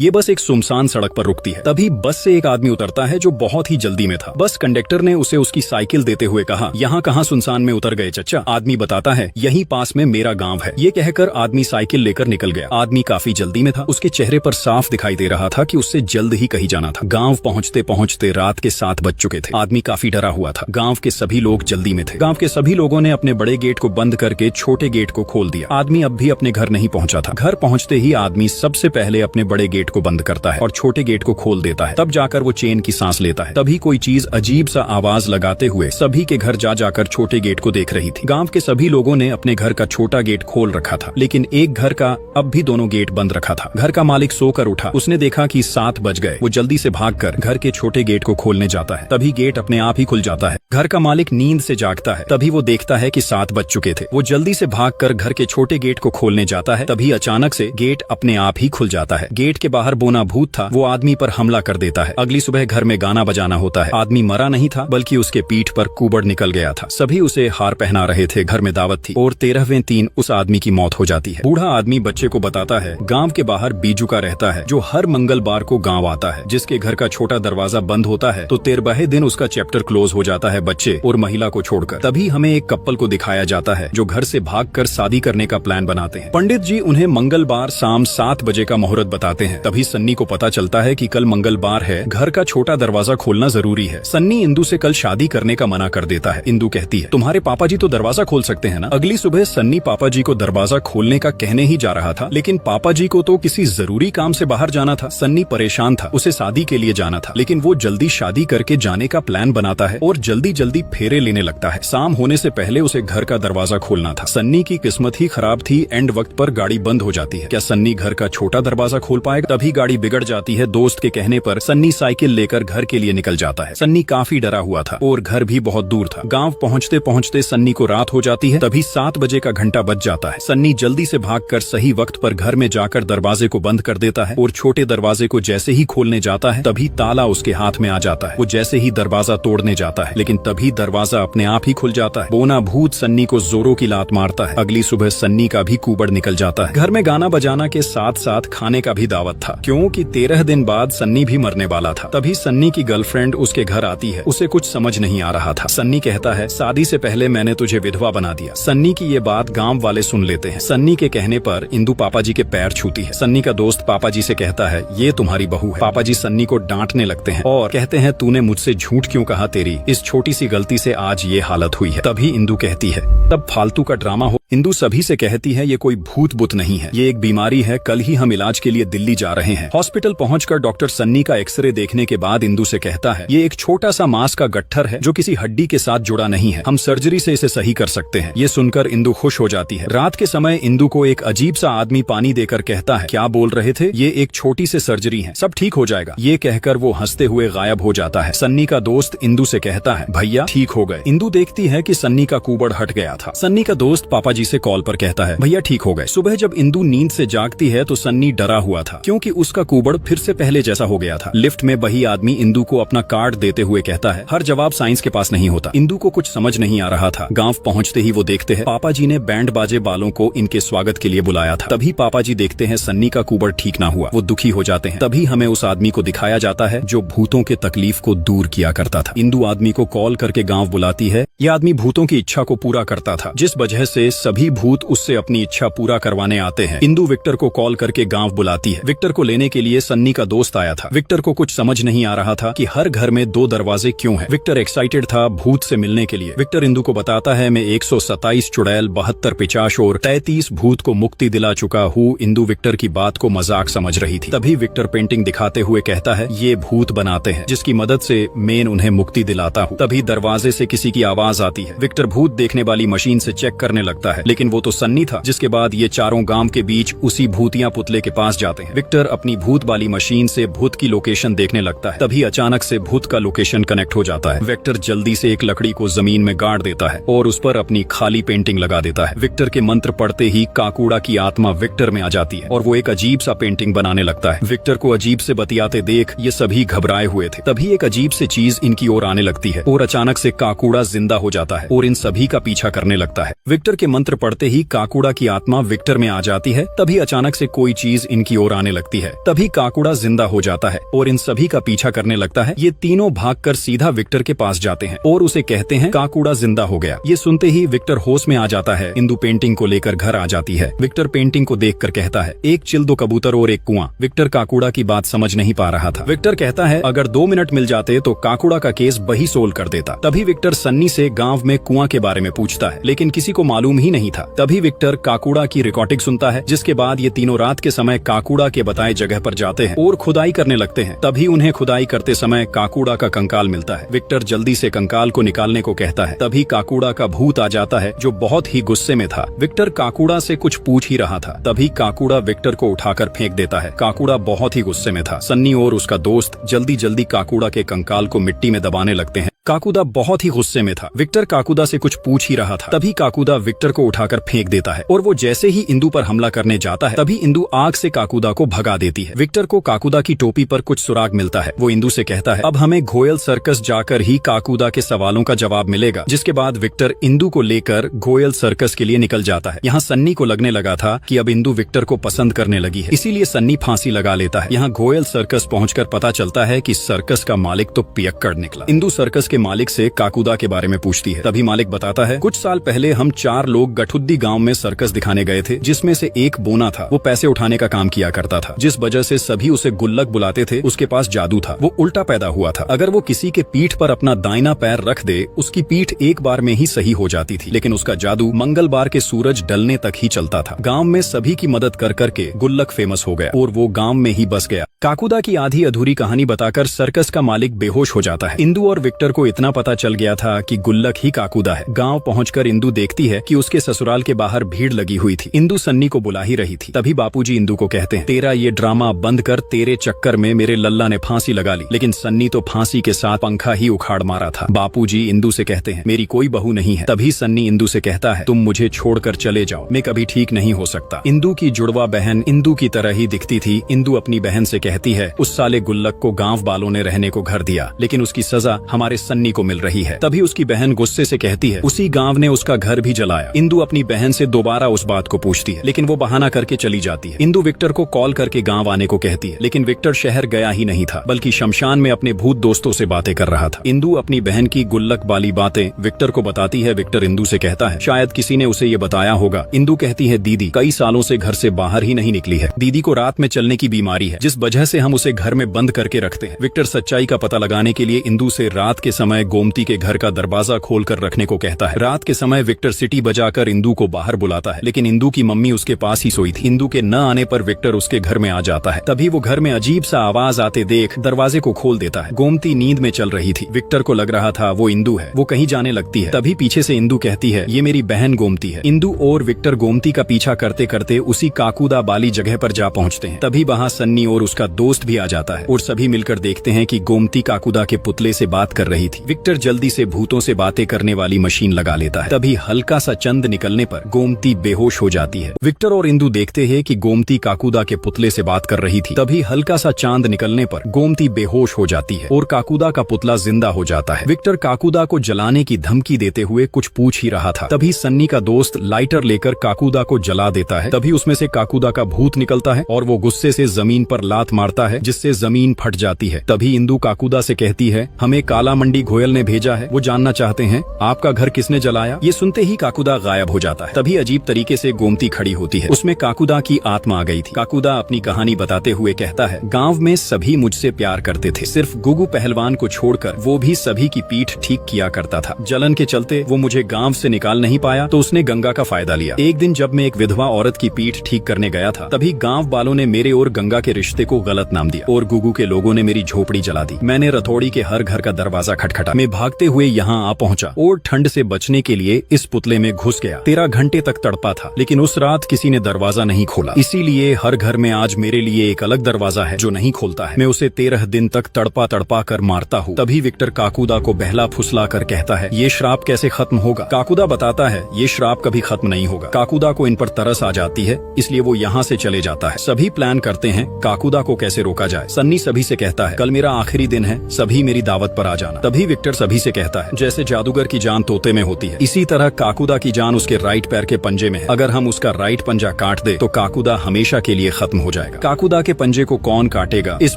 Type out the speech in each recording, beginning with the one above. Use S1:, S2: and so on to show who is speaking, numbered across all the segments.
S1: ये बस एक सुनसान सड़क पर रुकती है। तभी बस से एक आदमी उतरता है जो बहुत ही जल्दी में था। बस कंडक्टर ने उसे उसकी साइकिल देते हुए कहा, यहाँ कहाँ सुनसान में उतर गए चच्चा? आदमी बताता है, यहीं पास में मेरा गांव है। ये कहकर आदमी साइकिल लेकर निकल गया। आदमी काफी जल्दी में था। उसके चेहरे पर साफ दिखाई दे रहा था कि उससे जल्द ही कहीं जाना था। गाँव पहुँचते पहुँचते रात के 7 बज चुके थे। आदमी काफी डरा हुआ था। गाँव के सभी लोग जल्दी में थे। गाँव के सभी लोगों ने अपने बड़े गेट को बंद करके छोटे गेट को खोल दिया। आदमी अब भी अपने घर नहीं पहुंचा था। घर पहुंचते ही आदमी सबसे पहले अपने बड़े गेट को बंद करता है और छोटे गेट को खोल देता है। तब जाकर वो चैन की सांस लेता है। तभी कोई चीज अजीब सा आवाज लगाते हुए सभी के घर जा जाकर छोटे गेट को देख रही थी। गांव के सभी लोगों ने अपने घर का छोटा गेट खोल रखा था, लेकिन एक घर का अब भी दोनों गेट बंद रखा था। घर का मालिक सोकर उठा। उसने देखा कि 7 बज गए। वो जल्दी से भागकर घर के छोटे गेट को खोलने जाता है। तभी गेट अपने आप ही खुल जाता है। घर का मालिक नींद से जागता है। तभी वो देखता है कि 7 बज चुके थे। वो जल्दी से भागकर घर के छोटे गेट को खोलने जाता है। तभी अचानक से गेट अपने आप ही खुल जाता है। गेट के बाहर बोना भूत था। वो आदमी पर हमला कर देता है। अगली सुबह घर में गाना बजाना होता है। आदमी मरा नहीं था, बल्कि उसके पीठ पर कुबड़ निकल गया था। सभी उसे हार पहना रहे थे। घर में दावत थी और 13वें दिन उस आदमी की मौत हो जाती है। बूढ़ा आदमी बच्चे को बताता है, गांव के बाहर बीजू का रहता है जो हर मंगलवार को गांव आता है। जिसके घर का छोटा दरवाजा बंद होता है तो 13वें दिन उसका चैप्टर क्लोज हो जाता है बच्चे और महिला को छोड़कर। तभी हमें एक कपल को दिखाया जाता है जो घर से भागकर शादी करने का प्लान बनाते हैं। पंडित जी उन्हें मंगलवार शाम 7 बजे का मुहूर्त बताते हैं। तभी सन्नी को पता चलता है कि कल मंगलवार है, घर का छोटा दरवाजा खोलना जरूरी है। सन्नी इंदु से कल शादी करने का मना कर देता है। इंदु कहती है, तुम्हारे पापा जी तो दरवाजा खोल सकते हैं ना। अगली सुबह सन्नी पापा जी को दरवाजा खोलने का कहने ही जा रहा था, लेकिन पापा जी को तो किसी जरूरी काम से बाहर जाना था। सन्नी परेशान था। उसे शादी के लिए जाना था, लेकिन वो जल्दी शादी करके जाने का प्लान बनाता है और जल्दी जल्दी फेरे लेने लगता है। शाम होने से पहले उसे घर का दरवाजा खोलना था। सन्नी की किस्मत ही खराब थी। एंड वक्त पर गाड़ी बंद हो जाती है। क्या सन्नी घर का छोटा दरवाजा खोल पाएगा? तभी गाड़ी बिगड़ जाती है। दोस्त के कहने पर सन्नी साइकिल लेकर घर के लिए निकल जाता है। सन्नी काफी डरा हुआ था और घर भी बहुत दूर था। गांव पहुंचते पहुंचते सन्नी को रात हो जाती है। तभी 7 बजे का घंटा बज जाता है। सन्नी जल्दी से भागकर सही वक्त पर घर में जाकर दरवाजे को बंद कर देता है और छोटे दरवाजे को जैसे ही खोलने जाता है तभी ताला उसके हाथ में आ जाता है। वो जैसे ही दरवाजा तोड़ने जाता है, लेकिन तभी दरवाजा अपने आप ही खुल जाता है। बोना भूत सन्नी को जोरों की लात मारता है। अगली सुबह सन्नी का भी कुबड़ निकल जाता है। घर में गाना बजाना के साथ साथ खाने का भी दावत था, क्योंकि 13 दिन बाद सन्नी भी मरने वाला था। तभी सन्नी की गर्लफ्रेंड उसके घर आती है। उसे कुछ समझ नहीं आ रहा था। सन्नी कहता है, शादी से पहले मैंने तुझे विधवा बना दिया। सन्नी की ये बात गांव वाले सुन लेते हैं। सन्नी के कहने पर इंदु पापा जी के पैर छूती है। सन्नी का दोस्त पापा जी से कहता है, ये तुम्हारी बहू है। पापा जी सन्नी को डांटने लगते हैं और कहते हैं, तूने मुझसे झूठ क्यों कहा? तेरी इस छोटी सी गलती से आज ये हालत हुई है। तभी इंदु कहती है, तब फालतू का ड्रामा हो। इंदु सभी से कहती है, ये कोई भूत बुत नहीं है, ये एक बीमारी है। कल ही हम इलाज के लिए दिल्ली जा रहे हैं। हॉस्पिटल पहुंचकर डॉक्टर सन्नी का एक्सरे देखने के बाद इंदु से कहता है, ये एक छोटा सा मांस का गट्ठर है जो किसी हड्डी के साथ जुड़ा नहीं है। हम सर्जरी से इसे सही कर सकते हैं। ये सुनकर इंदु खुश हो जाती है। रात के समय इंदु को एक अजीब सा आदमी पानी देकर कहता है, क्या बोल रहे थे? ये एक छोटी सी सर्जरी है, सब ठीक हो जाएगा। ये कहकर वो हंसते हुए गायब हो जाता है। सन्नी का दोस्त इंदु से कहता है, भैया ठीक हो गए। इंदु देखती है कि सन्नी का कुबड़ हट गया था। सन्नी का दोस्त पापा जी से कॉल पर कहता है, भैया ठीक हो गए। सुबह जब इंदु नींद से जागती है तो सन्नी डरा हुआ था, क्योंकि उसका कुबड़ फिर से पहले जैसा हो गया था। लिफ्ट में वही आदमी इंदु को अपना कार्ड देते हुए कहता है, हर जवाब साइंस के पास नहीं होता। इंदु को कुछ समझ नहीं आ रहा था। गांव पहुंचते ही वो देखते हैं पापा जी ने बैंड बाजे वालों को इनके स्वागत के लिए बुलाया था। तभी पापा जी देखते हैं सन्नी का कुबड़ ठीक ना हुआ। वो दुखी हो जाते हैं। तभी हमें उस आदमी को दिखाया जाता है जो भूतों के तकलीफ को दूर किया करता था। इंदु आदमी को कॉल करके गाँव बुलाती है। यह आदमी भूतों की इच्छा को पूरा करता था, जिस वजह से सभी भूत उससे अपनी इच्छा पूरा करवाने आते हैं। इंदु विक्टर को कॉल करके गांव बुलाती है। विक्टर को लेने के लिए सन्नी का दोस्त आया था। विक्टर को कुछ समझ नहीं आ रहा था कि हर घर में 2 दरवाजे क्यों हैं। विक्टर एक्साइटेड था भूत से मिलने के लिए। विक्टर इंदु को बताता है, मैं 127 चुड़ैल, 72 पिशाच और 33 भूत को मुक्ति दिला चुका हूँ। इंदु विक्टर की बात को मजाक समझ रही थी। तभी विक्टर पेंटिंग दिखाते हुए कहता है, ये भूत बनाते हैं जिसकी मदद से मैं उन्हें मुक्ति दिलाता हूँ। तभी दरवाजे से किसी की आवाज आती है। विक्टर भूत देखने वाली मशीन से चेक करने लगता है, लेकिन वो तो सन्नी था। जिसके बाद ये चारों गांव के बीच उसी भूतिया पुतले के पास जाते हैं। विक्टर अपनी भूत वाली मशीन से भूत की लोकेशन देखने लगता है। तभी अचानक से भूत का लोकेशन कनेक्ट हो जाता है। विक्टर जल्दी से एक लकड़ी को जमीन में गाड़ देता है और उस पर अपनी खाली पेंटिंग लगा देता है। विक्टर के मंत्र पढ़ते ही काकूड़ा की आत्मा विक्टर में आ जाती है और वो एक अजीब सा पेंटिंग बनाने लगता है। विक्टर को अजीब से बतियाते देख ये सभी घबराए हुए थे। तभी एक अजीब से चीज इनकी ओर आने लगती है और अचानक से काकूड़ा जिंदा हो जाता है और इन सभी का पीछा करने लगता है। विक्टर के मंत्र मंत्र पढ़ते ही काकुड़ा की आत्मा विक्टर में आ जाती है। तभी अचानक से कोई चीज इनकी ओर आने लगती है। तभी काकुड़ा जिंदा हो जाता है और इन सभी का पीछा करने लगता है। ये तीनों भागकर सीधा विक्टर के पास जाते हैं और उसे कहते हैं काकुड़ा जिंदा हो गया। ये सुनते ही विक्टर होश में आ जाता है। इंदु पेंटिंग को लेकर घर आ जाती है। विक्टर पेंटिंग को देखकर कहता है, एक चिल, दो कबूतर और एक कुआं। विक्टर काकुड़ा की बात समझ नहीं पा रहा था। विक्टर कहता है, अगर 2 मिनट मिल जाते तो काकुड़ा का केस वही सोल्व कर देता। तभी विक्टर सन्नी से गांव में कुआं के बारे में पूछता है, लेकिन किसी को मालूम ही नहीं था। तभी विक्टर काकुड़ा की रिकॉर्डिंग सुनता है, जिसके बाद ये तीनों रात के समय काकुड़ा के बताए जगह पर जाते हैं और खुदाई करने लगते हैं। तभी उन्हें खुदाई करते समय काकुड़ा का कंकाल मिलता है। विक्टर जल्दी से कंकाल को निकालने को कहता है। तभी काकुड़ा का भूत आ जाता है, जो बहुत ही गुस्से में था। विक्टर काकुड़ा से कुछ पूछ ही रहा था, तभी काकुड़ा विक्टर को उठाकर फेंक देता है। काकुड़ा बहुत ही गुस्से में था। सन्नी और उसका दोस्त जल्दी जल्दी काकुड़ा के कंकाल को मिट्टी में दबाने लगते हैं। काकुदा बहुत ही गुस्से में था। विक्टर काकुदा से कुछ पूछ ही रहा था, तभी काकुदा विक्टर को उठाकर फेंक देता है और वो जैसे ही इंदु पर हमला करने जाता है, तभी इंदु आग से काकुदा को भगा देती है। विक्टर को काकुदा की टोपी पर कुछ सुराग मिलता है। वो इंदु से कहता है, अब हमें घोयल सर्कस जाकर ही काकुदा के सवालों का जवाब मिलेगा। जिसके बाद विक्टर इंदु को लेकर घोयल सर्कस के लिए निकल जाता है। यहाँ सन्नी को लगने लगा था कि अब इंदु विक्टर को पसंद करने लगी है, इसीलिए सन्नी फांसी लगा लेता है। यहाँ घोयल सर्कस पहुँचकर पता चलता है कि सर्कस का मालिक तो पियक्कड़ निकला। इंदु सर्कस मालिक से काकुदा के बारे में पूछती है। तभी मालिक बताता है, कुछ साल पहले हम 4 लोग गठुद्दी गांव में सर्कस दिखाने गए थे, जिसमें से एक बोना था। वो पैसे उठाने का काम किया करता था, जिस वजह से सभी उसे गुल्लक बुलाते थे। उसके पास जादू था, वो उल्टा पैदा हुआ था। अगर वो किसी के पीठ पर अपना दाहिना पैर रख दे, उसकी पीठ एक बार में ही सही हो जाती थी। लेकिन उसका जादू मंगलवार के सूरज ढलने तक ही चलता था। गाँव में सभी की मदद कर करके गुल्लक फेमस हो गया और वो गाँव में ही बस गया। काकुदा की आधी अधूरी कहानी बताकर सर्कस का मालिक बेहोश हो जाता है। इंदु और विक्टर को इतना पता चल गया था कि गुल्लक ही काकुदा है। गांव पहुंचकर इंदु देखती है कि उसके ससुराल के बाहर भीड़ लगी हुई थी। इंदु सन्नी को बुला ही रही थी। तभी बापूजी इंदु को कहते हैं, तेरा ये ड्रामा बंद कर, तेरे चक्कर में मेरे लल्ला ने फांसी लगा ली। लेकिन सन्नी तो फांसी के साथ पंखा ही उखाड़ मारा था। बापूजी इंदु से कहते हैं, मेरी कोई बहू नहीं है। तभी सन्नी इंदु से कहता है, तुम मुझे छोड़कर चले जाओ, मैं कभी ठीक नहीं हो सकता। इंदु की जुड़वा बहन इंदु की तरह ही दिखती थी। इंदु अपनी बहन से कहती है, उस साले गुल्लक को गांव वालों ने रहने को घर दिया, लेकिन उसकी सजा हमारे सन्नी को मिल रही है। तभी उसकी बहन गुस्से से कहती है, उसी गांव ने उसका घर भी जलाया। इंदु अपनी बहन से दोबारा उस बात को पूछती है, लेकिन वो बहाना करके चली जाती है। इंदु विक्टर को कॉल करके गांव आने को कहती है, लेकिन विक्टर शहर गया ही नहीं था, बल्कि शमशान में अपने भूत दोस्तों से बातें कर रहा था। इंदु अपनी बहन की गुल्लक वाली बातें विक्टर को बताती है। विक्टर इंदु से कहता है, शायद किसी ने उसे ये बताया होगा। इंदु कहती है, दीदी कई सालों से घर से बाहर ही नहीं निकली है। दीदी को रात में चलने की बीमारी है, जिस वजह से हम उसे घर में बंद करके रखते हैं। विक्टर सच्चाई का पता लगाने के लिए इंदु से रात के समय गोमती के घर का दरवाजा खोलकर रखने को कहता है। रात के समय विक्टर सिटी बजाकर इंदु को बाहर बुलाता है, लेकिन इंदु की मम्मी उसके पास ही सोई थी। इंदु के न आने पर विक्टर उसके घर में आ जाता है। तभी वो घर में अजीब सा आवाज आते देख दरवाजे को खोल देता है। गोमती नींद में चल रही थी। विक्टर को लग रहा था वो इंदु है। वो कहीं जाने लगती है। तभी पीछे से इंदु कहती है, ये मेरी बहन गोमती है। इंदु और विक्टर गोमती का पीछा करते करते उसी काकुदा वाली जगह पर जा पहुंचते हैं। तभी वहाँ सन्नी और उसका दोस्त भी आ जाता है और सभी मिलकर देखते हैं कि गोमती काकुदा के पुतले से बात कर रही थी। विक्टर जल्दी से भूतों से बातें करने वाली मशीन लगा लेता है। तभी हल्का सा चंद निकलने पर गोमती बेहोश हो जाती है। विक्टर और इंदु देखते हैं कि गोमती काकुदा के पुतले से बात कर रही थी। तभी हल्का सा चांद निकलने पर गोमती बेहोश हो जाती है और काकुदा का पुतला जिंदा हो जाता है। विक्टर काकुदा को जलाने की धमकी देते हुए कुछ पूछ ही रहा था। तभी सन्नी का दोस्त लाइटर लेकर काकुदा को जला देता है। तभी उसमें से काकुदा का भूत निकलता है और वो गुस्से से जमीन पर लात मारता है, जिससे जमीन फट जाती है। तभी इंदु काकुदा से कहती है, हमें काला मंडी घोयल ने भेजा है, वो जानना चाहते हैं आपका घर किसने जलाया। ये सुनते ही काकुदा गायब हो जाता है। तभी अजीब तरीके से गोमती खड़ी होती है। उसमें काकुदा की आत्मा आ गई थी। काकुदा अपनी कहानी बताते हुए कहता है, गांव में सभी मुझसे प्यार करते थे, सिर्फ गुगु पहलवान को छोड़कर। वो भी सभी की पीठ ठीक किया करता था। जलन के चलते वो मुझे गांव से निकाल नहीं पाया, तो उसने गंगा का फायदा लिया। एक दिन जब मैं एक विधवा औरत की पीठ ठीक करने गया था, तभी गाँव वालों ने मेरे और गंगा के रिश्ते को गलत नाम दिया और गुगु के लोगों ने मेरी झोपड़ी जला दी। मैंने रथौड़ी के हर घर का दरवाजा खटखटा। मैं भागते हुए यहाँ आ पहुँचा और ठंड से बचने के लिए इस पुतले में घुस गया। 13 घंटे तक तड़पा था, लेकिन उस रात किसी ने दरवाजा नहीं खोला। इसीलिए हर घर में आज मेरे लिए एक अलग दरवाजा है जो नहीं खोलता है। मैं उसे 13 दिन तक तड़पा तड़पा कर मारता हूँ। तभी विक्टर काकुदा को बहला फुसला कर कहता है, ये श्राप कैसे खत्म होगा। काकुदा बताता है, ये श्राप कभी खत्म नहीं होगा। काकुदा को इन पर तरस आ जाती है, इसलिए वो यहाँ से चले जाता है। सभी प्लान करते हैं काकुदा को कैसे रोका जाए। सन्नी सभी से कहता है, कल मेरा आखिरी दिन है, सभी मेरी दावत पर आ जाना। तभी तभी विक्टर सभी से कहता है, जैसे जादूगर की जान तोते में होती है, इसी तरह काकुदा की जान उसके राइट पैर के पंजे में है। अगर हम उसका राइट पंजा काट दे तो काकुदा हमेशा के लिए खत्म हो जाएगा। काकुदा के पंजे को कौन काटेगा, इस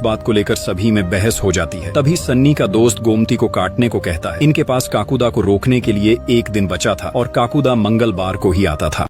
S1: बात को लेकर सभी में बहस हो जाती है। तभी सन्नी का दोस्त गोमती को काटने को कहता है। इनके पास काकुदा को रोकने के लिए एक दिन बचा था और काकुदा मंगलवार को ही आता था।